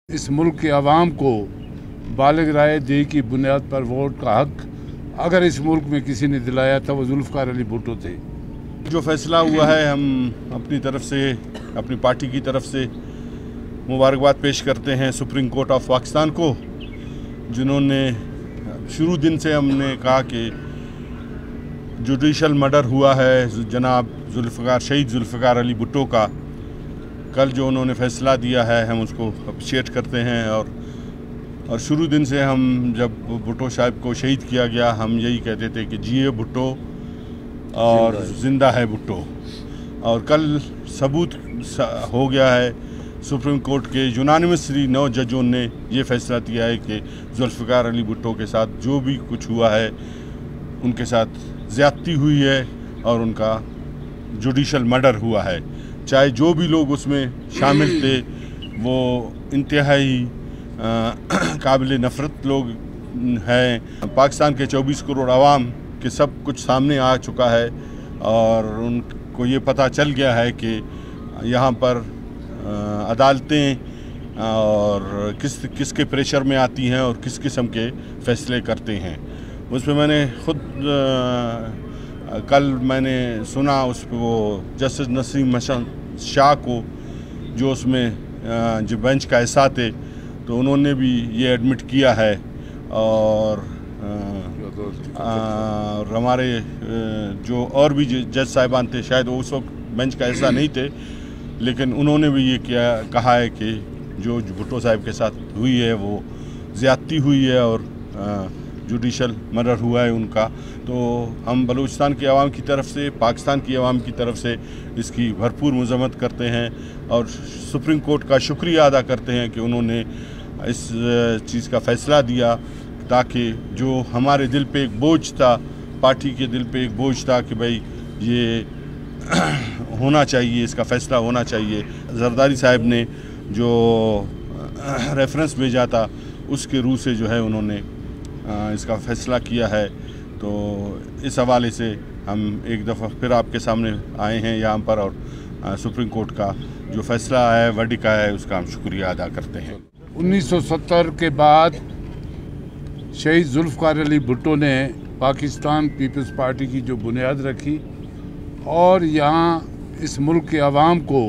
इस मुल्क के अवाम को बालिग राय दही की बुनियाद पर वोट का हक अगर इस मुल्क में किसी ने दिलाया था वो जुल्फ़िकार अली भुट्टो थे। जो फैसला हुआ है हम अपनी तरफ से, अपनी पार्टी की तरफ से मुबारकबाद पेश करते हैं सुप्रीम कोर्ट ऑफ पाकिस्तान को, जिन्होंने शुरू दिन से हमने कहा कि जुडिशल मर्डर हुआ है जनाब शहीद जुल्फ़िकार अली भुट्टो का। कल जो उन्होंने फ़ैसला दिया है हम उसको अप्रिशिएट करते हैं और शुरू दिन से हम जब भुट्टो साहब को शहीद किया गया हम यही कहते थे कि जिए भुट्टो और ज़िंदा है भुट्टो। और कल सबूत हो गया है, सुप्रीम कोर्ट के यूनानिमसली 9 जजों ने ये फ़ैसला दिया है कि जुल्फ़िकार अली भुट्टो के साथ जो भी कुछ हुआ है उनके साथ ज़्यादती हुई है और उनका जुडिशल मर्डर हुआ है। चाहे जो भी लोग उसमें शामिल थे वो इंतहाई काबिल नफ़रत लोग हैं। पाकिस्तान के 24 करोड़ आवाम के सब कुछ सामने आ चुका है और उनको ये पता चल गया है कि यहाँ पर अदालतें और किसके प्रेशर में आती हैं और किस किस्म के फ़ैसले करते हैं। उस पर मैंने ख़ुद कल मैंने सुना उस पर वो जस्टिस नसीम शाह को, जो उसमें जो बेंच का हिस्सा थे, तो उन्होंने भी ये एडमिट किया है। और हमारे जो और भी जज साहिबान थे, शायद वो उस वक्त बेंच का हिस्सा नहीं थे, लेकिन उन्होंने भी ये कहा है कि जो भुट्टो साहब के साथ हुई है वो ज़्यादती हुई है और जुडिशल मर्डर हुआ है उनका। तो हम बलूचिस्तान की आवाम की तरफ से, पाकिस्तान की आवाम की तरफ से इसकी भरपूर मज़म्मत करते हैं और सुप्रीम कोर्ट का शुक्रिया अदा करते हैं कि उन्होंने इस चीज़ का फ़ैसला दिया, ताकि जो हमारे दिल पे एक बोझ था, पार्टी के दिल पे एक बोझ था कि भाई ये होना चाहिए, इसका फ़ैसला होना चाहिए। जरदारी साहब ने जो रेफरेंस भेजा था उसके रूह से जो है उन्होंने इसका फ़ैसला किया है। तो इस हवाले से हम एक दफ़ा फिर आपके सामने आए हैं यहाँ पर और सुप्रीम कोर्ट का जो फ़ैसला है, वर्डिक्ट है, उसका हम शुक्रिया अदा करते हैं। 1970 के बाद शहीद जुल्फ़िकार अली भुट्टो ने पाकिस्तान पीपल्स पार्टी की जो बुनियाद रखी और यहाँ इस मुल्क के अवाम को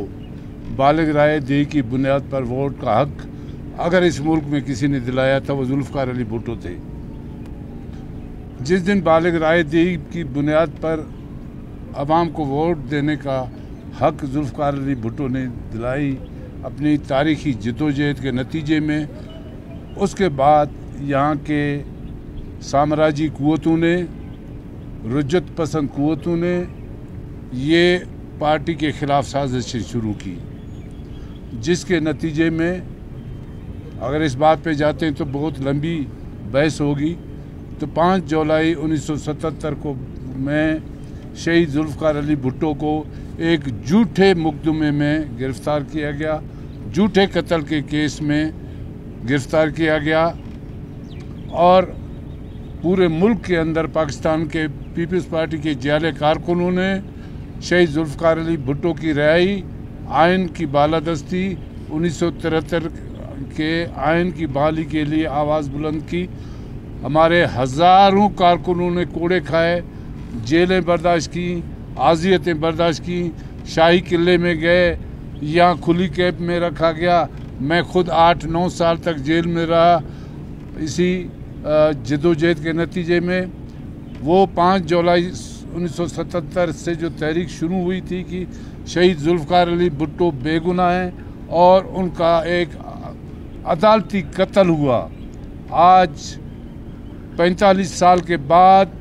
बालिग राय दही की बुनियाद पर वोट का हक अगर इस मुल्क में किसी ने दिलाया था वो जुल्फ़िकार अली भुट्टो थे। जिस दिन बालिग राय दही की बुनियाद पर अवाम को वोट देने का हक जुल्फ़िकार अली भुट्टो ने दिलाई अपनी तारीख़ी जद्दोजहद के नतीजे में, उसके बाद यहाँ के साम्राज्यी क़ुव्वतों ने, रुज्जत पसंद क़ुव्वतों ने ये पार्टी के ख़िलाफ़ साजिशें शुरू की, जिसके नतीजे में अगर इस बात पे जाते हैं तो बहुत लंबी बहस होगी। तो 5 जुलाई 1977 को में शहीद जुल्फ़िकार अली भुट्टो को एक झूठे मुकदमे में गिरफ़्तार किया गया, झूठे कत्ल के केस में गिरफ़्तार किया गया और पूरे मुल्क के अंदर पाकिस्तान के पीपल्स पार्टी के जाले कारकुनों ने शहीद जुल्फ़िकार अली भुट्टो की रिहाई, आइन की बालादस्ती, 1973 के आइन की बहाली के लिए आवाज़ बुलंद की। हमारे हज़ारों कारकुनों ने कोड़े खाए, जेलें बर्दाश्त की, आज़ियतें बर्दाश्त की, शाही किले में गए, यहाँ खुली कैद में रखा गया। मैं खुद 8-9 साल तक जेल में रहा इसी जद्दोजहद के नतीजे में। वो 5 जुलाई 1977 से जो तहरीक शुरू हुई थी कि शहीद जुल्फ़िकार अली भुट्टो बेगुनाह हैं और उनका एक अदालती कत्ल हुआ। आज 45 साल के बाद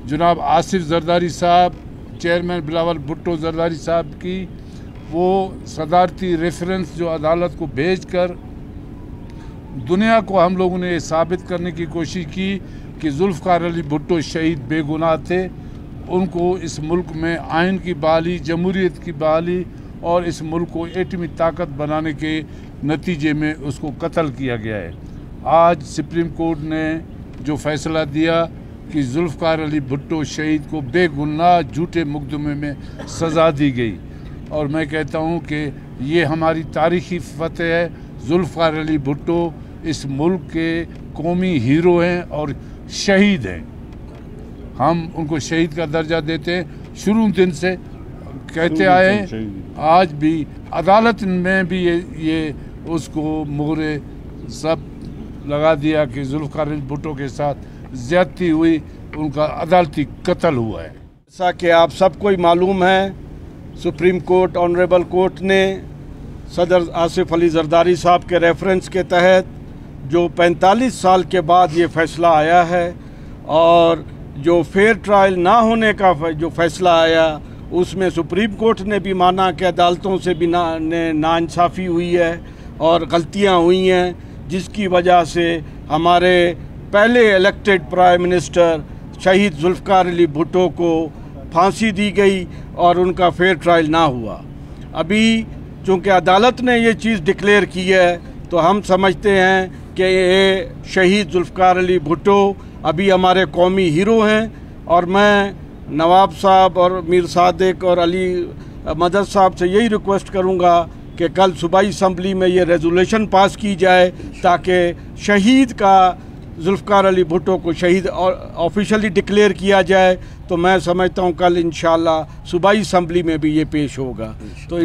जनाब आसिफ जरदारी साहब, चेयरमैन बिलावल भुट्टो जरदारी साहब की वो सदारती रेफरेंस जो अदालत को भेजकर दुनिया को हम लोगों ने साबित करने की कोशिश की कि जुल्फ़िकार अली भुट्टो शहीद बेगुनाह थे। उनको इस मुल्क में आइन की बहाली, जमहूरियत की बहाली और इस मुल्क को एटमी ताकत बनाने के नतीजे में उसको कत्ल किया गया है। आज सुप्रीम कोर्ट ने जो फ़ैसला दिया कि जुल्फ़िकार अली भुट्टो शहीद को बेगुनाह झूठे मुकदमे में सज़ा दी गई और मैं कहता हूँ कि ये हमारी तारीख़ी फ़तह है। जुल्फ़िकार अली भुट्टो इस मुल्क के कौमी हीरो हैं और शहीद हैं। हम उनको शहीद का दर्जा देते हैं, शुरू दिन से कहते आए हैं। आज भी अदालत में भी ये उसको मोहरे सब लगा दिया कि जुल्फ़िकार अली भुट्टो के साथ ज़्यादती हुई, उनका अदालती कत्ल हुआ है। जैसा कि आप सबको ही मालूम है, सुप्रीम कोर्ट ऑनरेबल कोर्ट ने सदर आसिफ अली जरदारी साहब के रेफरेंस के तहत जो 45 साल के बाद ये फ़ैसला आया है और जो फेयर ट्रायल ना होने का जो फ़ैसला आया, उसमें सुप्रीम कोर्ट ने भी माना कि अदालतों से भी नाइंसाफ़ी हुई है और गलतियां हुई हैं, जिसकी वजह से हमारे पहले इलेक्टेड प्राइम मिनिस्टर शहीद जुल्फ़िकार अली भुट्टो को फांसी दी गई और उनका फेयर ट्रायल ना हुआ। अभी चूँकि अदालत ने ये चीज़ डिक्लेयर की है, तो हम समझते हैं कि ये शहीद जुल्फ़िकार अली भुट्टो अभी हमारे कौमी हीरो हैं। और मैं नवाब साहब और मीर सादिक और अली मदद साहब से यही रिक्वेस्ट करूंगा कि कल सूबाई असम्बली में ये रेजोल्यूशन पास की जाए ताकि शहीद का जुल्फ़िकार अली भुट्टो को शहीद ऑफिशियली डिक्लेयर किया जाए। तो मैं समझता हूँ कल इंशाअल्लाह सूबाई असम्बली में भी ये पेश होगा। तो